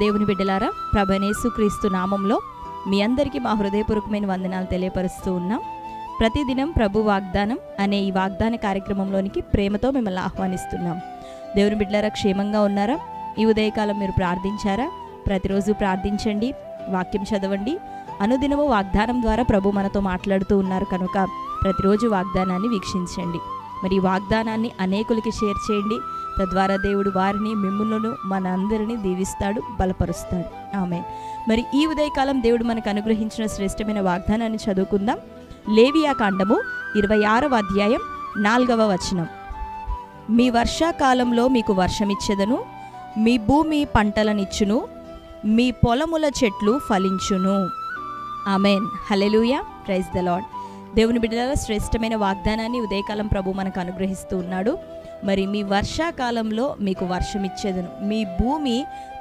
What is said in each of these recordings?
దేవుని బిడ్డలారా, ప్రభువైన యేసుక్రీస్తు నామంలో మీ అందరికీ మా హృదయపూర్వకమైన వందనాలు తెలియపరుస్తూ ఉన్నాం. ప్రతిదినం ప్రభు వాగ్దానం అనే ఈ వాగ్దాన కార్యక్రమంలోనికి ప్రేమతో మిమ్మల్ని ఆహ్వానిస్తున్నాం. దేవుని బిడ్డలారా, క్షేమంగా ఉన్నారా? ఈ ఉదయకాలం మీరు ప్రార్థించారా? ప్రతిరోజు ప్రార్థించండి, వాక్యం చదవండి. అనుదినము వాగ్దానం ద్వారా ప్రభు మనతో మాట్లాడుతూ ఉన్నారు కనుక ప్రతిరోజు వాగ్దానాన్ని వీక్షించండి. మరి ఈ వాగ్దానాన్ని అనేకులకి షేర్ చేయండి. తద్వారా దేవుడు వారిని, మిమ్ములను, మన అందరినీ దీవిస్తాడు, బలపరుస్తాడు. ఆమేన్. మరి ఈ ఉదయకాలం దేవుడు మనకు అనుగ్రహించిన శ్రేష్టమైన వాగ్దానాన్ని చదువుకుందాం. లేవియా కాండము 26వ అధ్యాయం 4వ వచనం. మీ వర్షాకాలంలో మీకు వర్షమిచ్చెదను, మీ భూమి పంటలనిచ్చును, మీ పొలముల చెట్లు ఫలించును. ఆమేన్. హల్లెలూయా. Praise the Lord. దేవుని బిడ్డల శ్రేష్టమైన వాగ్దానాన్ని ఉదయకాలం ప్రభు మనకు అనుగ్రహిస్తూ ఉన్నాడు. మరి మీ వర్షాకాలంలో మీకు వర్షం ఇచ్చేదను, మీ భూమి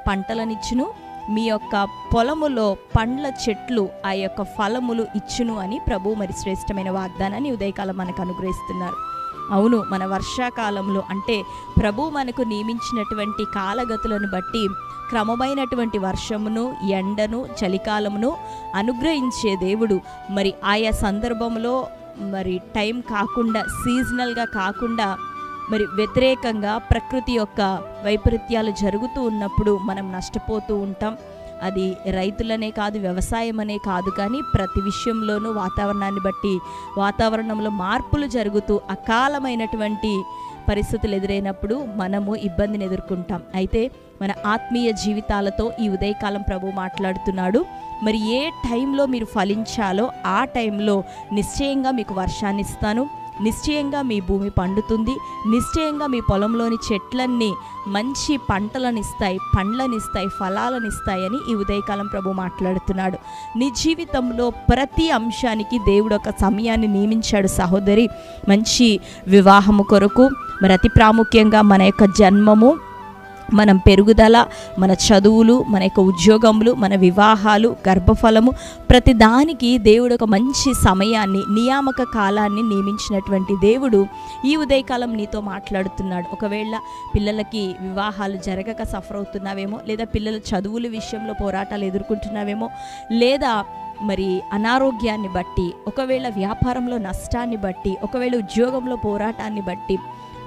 పంటలనిచ్చును, మీ యొక్క పొలములో పండ్ల చెట్లు ఆ యొక్క ఫలములు ఇచ్చును అని ప్రభు మరి శ్రేష్టమైన వాగ్దానాన్ని ఉదయకాలం మనకు అనుగ్రహిస్తున్నారు. అవును, మన వర్షాకాలంలో అంటే ప్రభు మనకు నియమించినటువంటి కాలగతులను బట్టి క్రమమైనటువంటి వర్షమును, ఎండను, చలికాలమును అనుగ్రహించే దేవుడు మరి ఆయా సందర్భంలో మరి టైం కాకుండా, సీజనల్గా కాకుండా, మరి వ్యతిరేకంగా ప్రకృతి యొక్క వైపరీత్యాలు జరుగుతూ ఉన్నప్పుడు మనం నష్టపోతూ ఉంటాం. అది రైతులనే కాదు, వ్యవసాయం అనే కాదు, కానీ ప్రతి విషయంలోనూ వాతావరణాన్ని బట్టి వాతావరణంలో మార్పులు జరుగుతూ అకాలమైనటువంటి పరిస్థితులు ఎదురైనప్పుడు మనము ఇబ్బందిని ఎదుర్కొంటాం. అయితే మన ఆత్మీయ జీవితాలతో ఈ ఉదయకాలం ప్రభు మాట్లాడుతున్నాడు. మరి ఏ టైంలో మీరు ఫలించాలో ఆ టైంలో నిశ్చయంగా మీకు వర్షాన్ని ఇస్తాను, నిశ్చయంగా మీ భూమి పండుతుంది, నిశ్చయంగా మీ పొలంలోని చెట్లన్నీ మంచి పంటలనిస్తాయి, పండ్లనిస్తాయి, ఫలాలనిస్తాయని ఈ ఉదయకాలం ప్రభు మాట్లాడుతున్నాడు. నీ జీవితంలో ప్రతి అంశానికి దేవుడు ఒక సమయాన్ని నియమించాడు సహోదరి. మంచి వివాహము కొరకు, మరి అతి ప్రాముఖ్యంగా మన యొక్క జన్మము, మనం పెరుగుదల, మన చదువులు, మన యొక్క ఉద్యోగములు, మన వివాహాలు, గర్భఫలము, ప్రతి దానికి దేవుడు ఒక మంచి సమయాన్ని, నియామక కాలాన్ని నియమించినటువంటి దేవుడు ఈ ఉదయకాలం నీతో మాట్లాడుతున్నాడు. ఒకవేళ పిల్లలకి వివాహాలు జరగక సఫర్ అవుతున్నావేమో, లేదా పిల్లల చదువుల విషయంలో పోరాటాలు ఎదుర్కొంటున్నావేమో, లేదా మరి అనారోగ్యాన్ని బట్టి, ఒకవేళ వ్యాపారంలో నష్టాన్ని బట్టి, ఒకవేళ ఉద్యోగంలో పోరాటాన్ని బట్టి,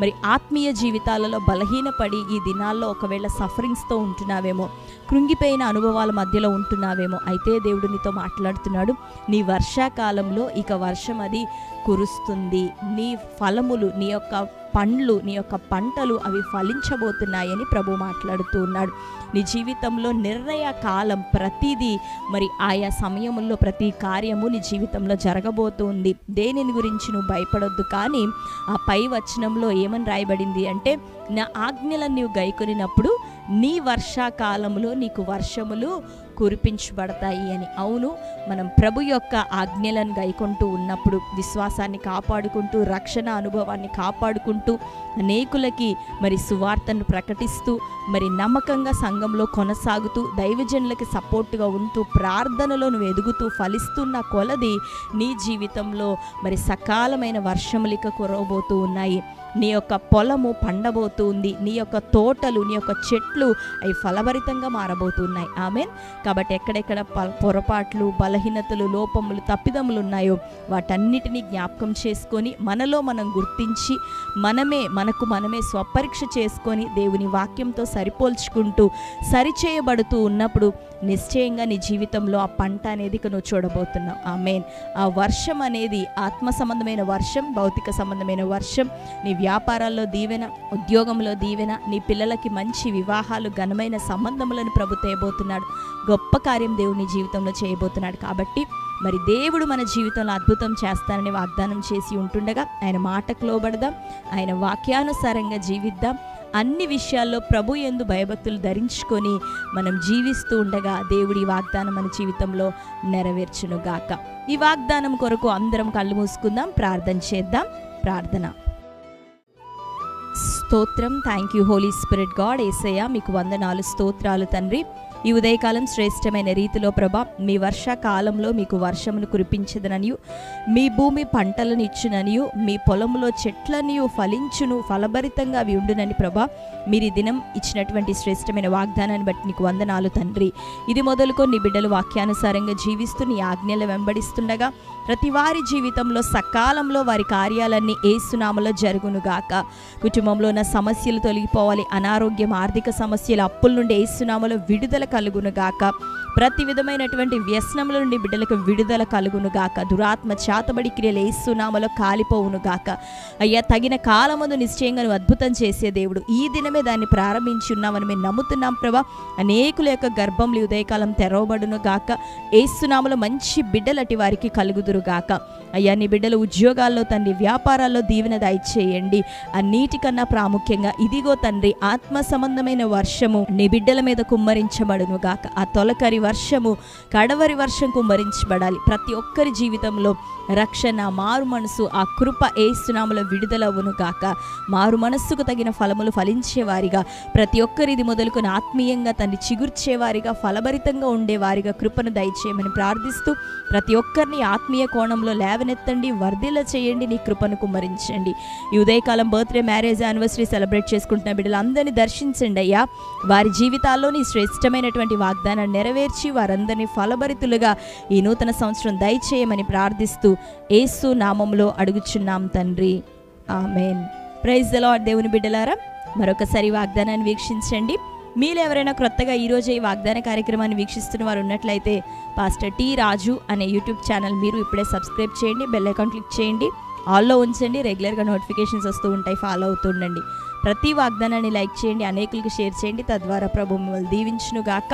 మరి ఆత్మీయ జీవితాలలో బలహీనపడి ఈ దినాల్లో ఒకవేళ సఫరింగ్స్తో ఉంటున్నావేమో, కృంగిపోయిన అనుభవాల మధ్యలో ఉంటున్నావేమో, అయితే దేవుడు నీతో మాట్లాడుతున్నాడు. నీ వర్షాకాలంలో ఇక వర్షం అది కురుస్తుంది, నీ ఫలములు, నీ యొక్క పండ్లు, నీ యొక్క పంటలు అవి ఫలించబోతున్నాయని ప్రభు మాట్లాడుతూ ఉన్నాడు. నీ జీవితంలో నిర్ణయ కాలం ప్రతిదీ మరి ఆయా సమయంలో ప్రతి కార్యము నీ జీవితంలో జరగబోతుంది. దేనిని గురించి నువ్వు భయపడొద్దు. కానీ ఆ పై వచనంలో ఏమని రాయబడింది అంటే, నా ఆజ్ఞలను నీవు గైకొనినప్పుడు నీ వర్షాకాలంలో నీకు వర్షములు కురిపించబడతాయి అని. అవును, మనం ప్రభు యొక్క ఆజ్ఞలను గైకొంటూ ఉన్నప్పుడు, విశ్వాసాన్ని కాపాడుకుంటూ, రక్షణ అనుభవాన్ని కాపాడుకుంటూ, అనేకులకి మరి సువార్తను ప్రకటిస్తూ, మరి నమ్మకంగా సంఘంలో కొనసాగుతూ, దైవజనులకి సపోర్టుగా ఉంటూ, ప్రార్థనలో నువ్వు ఎదుగుతూ ఫలిస్తున్న కొలది నీ జీవితంలో మరి సకాలమైన వర్షములిక కురవబోతూ ఉన్నాయి. నీ యొక్క పొలము పండబోతుంది, నీ యొక్క తోటలు, నీ యొక్క చెట్లు అవి ఫలభరితంగా మారబోతున్నాయి. ఆమేన్. కాబట్టి ఎక్కడెక్కడ పొరపాట్లు, బలహీనతలు, లోపములు, తప్పిదములు ఉన్నాయో వాటన్నిటినీ జ్ఞాపకం చేసుకొని, మనలో మనం గుర్తించి, మనకు మనమే స్వపరీక్ష చేసుకొని దేవుని వాక్యంతో సరిపోల్చుకుంటూ సరిచేయబడుతూ ఉన్నప్పుడు నిశ్చయంగా నీ జీవితంలో ఆ పంట అనేది ఇక నువ్వు చూడబోతున్నావు. ఆమేన్. ఆ వర్షం అనేది ఆత్మ సంబంధమైన వర్షం, భౌతిక సంబంధమైన వర్షం, నీ వ్యాపారాల్లో దీవెన, ఉద్యోగంలో దీవెన, నీ పిల్లలకి మంచి వివాహాలు, ఘనమైన సంబంధములను ప్రభు తేయబోతున్నాడు. గొప్ప కార్యం దేవుని జీవితంలో చేయబోతున్నాడు. కాబట్టి మరి దేవుడు మన జీవితంలో అద్భుతం చేస్తానని వాగ్దానం చేసి ఉంటుండగా ఆయన మాటకు లోబడదాం, ఆయన వాక్యానుసారంగా జీవిద్దాం. అన్ని విషయాల్లో ప్రభు యందు భయభక్తులు ధరించుకొని మనం జీవిస్తూ ఉండగా దేవుడి వాగ్దానం మన జీవితంలో నెరవేర్చునుగాక. ఈ వాగ్దానం కొరకు అందరం కళ్ళు మూసుకుందాం, ప్రార్థన చేద్దాం. ప్రార్థన. స్తోత్రం. Thank you Holy Spirit God. Yesayya మీకు వందనాలు, స్తోత్రాలు తండ్రి. ఈ ఉదయకాలం శ్రేష్టమైన రీతిలో ప్రభా, మీ వర్షాకాలంలో మీకు వర్షమును కురిపించదననియు, మీ భూమి పంటలను ఇచ్చుననియు, మీ పొలంలో చెట్లనియు ఫలించును, ఫలభరితంగా అవి ఉండునని ప్రభా మీరు ఈ దినం ఇచ్చినటువంటి శ్రేష్టమైన వాగ్దానాన్ని బట్టి నీకు వందనాలు తండ్రి. ఇది మొదలుకొని నీ బిడ్డలు వాక్యానుసారంగా జీవిస్తూ నీ ఆజ్ఞలు వెంబడిస్తుండగా ప్రతి వారి జీవితంలో సకాలంలో వారి కార్యాలన్నీ యేసు నామములో జరుగునుగాక. కుటుంబంలో ఉన్న సమస్యలు తొలగిపోవాలి, అనారోగ్యం, ఆర్థిక సమస్యలు, అప్పుల నుండి యేసు నామములో విడుదల కలుగునుగాక. ప్రతి విధమైనటువంటి వ్యసనముల నుండి బిడ్డలకు విడుదల కలుగునుగాక. దురాత్మ చాతబడి క్రియలు యేసు నామములో కాలిపోవునుగాక. అయ్యా, తగిన కాలమందు నిశ్చయంగా నువ్వు అద్భుతం చేసే దేవుడు. ఈ దినమే దాన్ని ప్రారంభించి ఉన్నామని మేము నమ్ముతున్నాం ప్రభా. అనేకుల యొక్క గర్భంలో ఉదయకాలం తెరవబడునుగాక. యేసు నామములో మంచి బిడ్డలటి వారికి కలుగుదురుగాక. అయ్యా, నీ బిడ్డల ఉద్యోగాల్లో తండ్రి, వ్యాపారాల్లో దీవెన దయచేయండి. అన్నిటికన్నా ప్రాముఖ్యంగా ఇదిగో తండ్రి, ఆత్మ సంబంధమైన వర్షము నీ బిడ్డల మీద కుమ్మరించబడును గాక. ఆ తొలకరి వర్షము, కడవరి వర్షం కుమ్మరించబడాలి. ప్రతి ఒక్కరి జీవితంలో రక్షణ, మారు మనసు, ఆ కృప యేసు నామములో విడుదలవును గాక. మారు మనస్సుకు తగిన ఫలములు ఫలించేవారిగా, ప్రతి ఒక్కరిది మొదలుకొని ఆత్మీయంగా తండ్రి చిగుర్చేవారిగా, ఫలభరితంగా ఉండేవారిగా కృపను దయచేయమని ప్రార్థిస్తూ ప్రతి ఒక్కరిని ఆత్మీయ కోణంలో లేవనెత్తండి, వర్ధిల్ల చేయండి, నీ కృపను కుమ్మరించండి. ఈ ఉదయకాలం బర్త్డే, మ్యారేజ్, యానివర్సరీ సెలబ్రేట్ చేసుకుంటున్న బిడ్డలందరినీ దర్శించండి అయ్యా. వారి జీవితాల్లో నీ శ్రేష్టమైనటువంటి వాగ్దానాన్ని నెరవేర్చి వారందరినీ ఫలభరితులుగా ఈ నూతన సంవత్సరం దయచేయమని ప్రార్థిస్తూ యేసు నామములో అడుగుచున్నాం తండ్రి, ఆమేన్. Praise the lord. దేవుని బిడ్డలారా, మరొకసారి వాగ్దానాన్ని వీక్షించండి. మీలో ఎవరైనా క్రొత్తగా ఈరోజే ఈ వాగ్దాన కార్యక్రమాన్ని వీక్షిస్తున్న వారు ఉన్నట్లయితే పాస్టర్ టి రాజు అనే యూట్యూబ్ ఛానల్ మీరు ఇప్పుడే సబ్స్క్రైబ్ చేయండి, బెల్ ఐకాన్ క్లిక్ చేయండి, ఆల్లో ఉంచండి. రెగ్యులర్గా నోటిఫికేషన్స్ వస్తూ ఉంటాయి, ఫాలో అవుతుండండి. ప్రతి వాగ్దానాన్ని లైక్ చేయండి, అనేకులకు షేర్ చేయండి. తద్వారా ప్రభు మిమ్మల్ని దీవించునుగాక.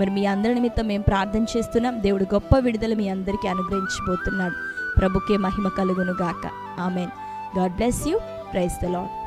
మరి మీ అందరి నిమిత్తం మేము ప్రార్థన చేస్తున్నాం. దేవుడు గొప్ప విడుదల మీ అందరికీ అనుగ్రహించబోతున్నాడు. ప్రభుకే మహిమ కలుగునుగాక. Amen. God bless you. Praise the lord.